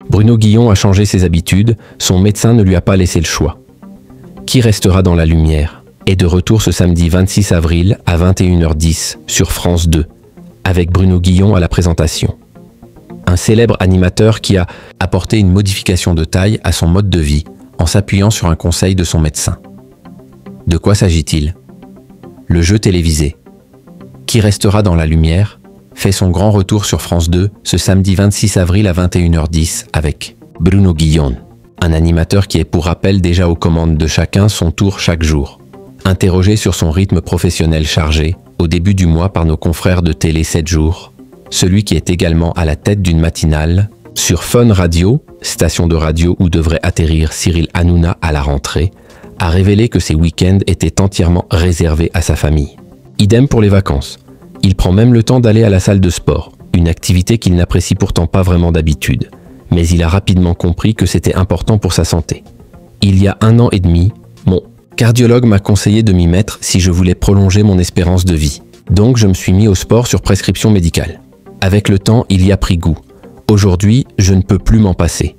Bruno Guillon a changé ses habitudes, son médecin ne lui a pas laissé le choix. Qui restera dans la lumière est de retour ce samedi 26 avril à 21h10 sur France 2, avec Bruno Guillon à la présentation. Un célèbre animateur qui a apporté une modification de taille à son mode de vie en s'appuyant sur un conseil de son médecin. De quoi s'agit-il? Le jeu télévisé Qui restera dans la lumière fait son grand retour sur France 2 ce samedi 26 avril à 21h10 avec Bruno Guillon, un animateur qui est pour rappel déjà aux commandes de chacun son tour chaque jour. Interrogé sur son rythme professionnel chargé au début du mois par nos confrères de Télé 7 jours, celui qui est également à la tête d'une matinale sur Fun Radio, station de radio où devrait atterrir Cyril Hanouna à la rentrée, a révélé que ses week-ends étaient entièrement réservés à sa famille. Idem pour les vacances. Il prend même le temps d'aller à la salle de sport, une activité qu'il n'apprécie pourtant pas vraiment d'habitude. Mais il a rapidement compris que c'était important pour sa santé. Il y a 1 an et demi, mon cardiologue m'a conseillé de m'y mettre si je voulais prolonger mon espérance de vie. Donc je me suis mis au sport sur prescription médicale. Avec le temps, il y a pris goût. Aujourd'hui, je ne peux plus m'en passer.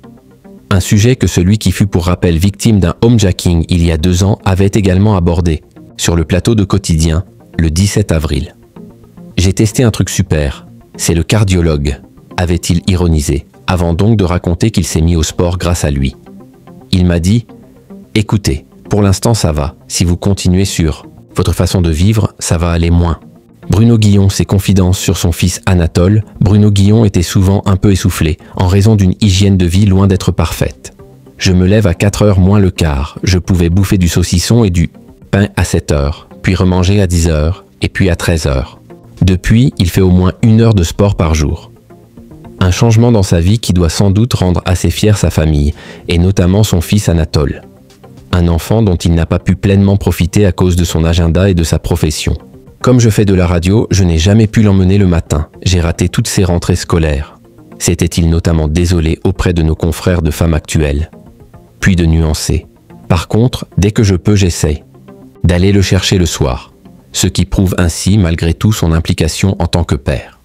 Un sujet que celui qui fut pour rappel victime d'un homejacking il y a 2 ans avait également abordé, sur le plateau de Quotidien, le 17 avril. J'ai testé un truc super, c'est le cardiologue, avait-il ironisé, avant donc de raconter qu'il s'est mis au sport grâce à lui. Il m'a dit « Écoutez, pour l'instant ça va, si vous continuez sur votre façon de vivre, ça va aller moins. » Bruno Guillon, ses confidences sur son fils Anatole, Bruno Guillon était souvent un peu essoufflé, en raison d'une hygiène de vie loin d'être parfaite. Je me lève à 4h moins le quart, je pouvais bouffer du saucisson et du pain à 7h, puis remanger à 10h, et puis à 13h. Depuis, il fait au moins 1 heure de sport par jour. Un changement dans sa vie qui doit sans doute rendre assez fier sa famille, et notamment son fils Anatole. Un enfant dont il n'a pas pu pleinement profiter à cause de son agenda et de sa profession. Comme je fais de la radio, je n'ai jamais pu l'emmener le matin. J'ai raté toutes ses rentrées scolaires. S'était-il notamment désolé auprès de nos confrères de Femmes Actuelles. Puis de nuancer. Par contre, dès que je peux, j'essaie d'aller le chercher le soir. Ce qui prouve ainsi, malgré tout, son implication en tant que père.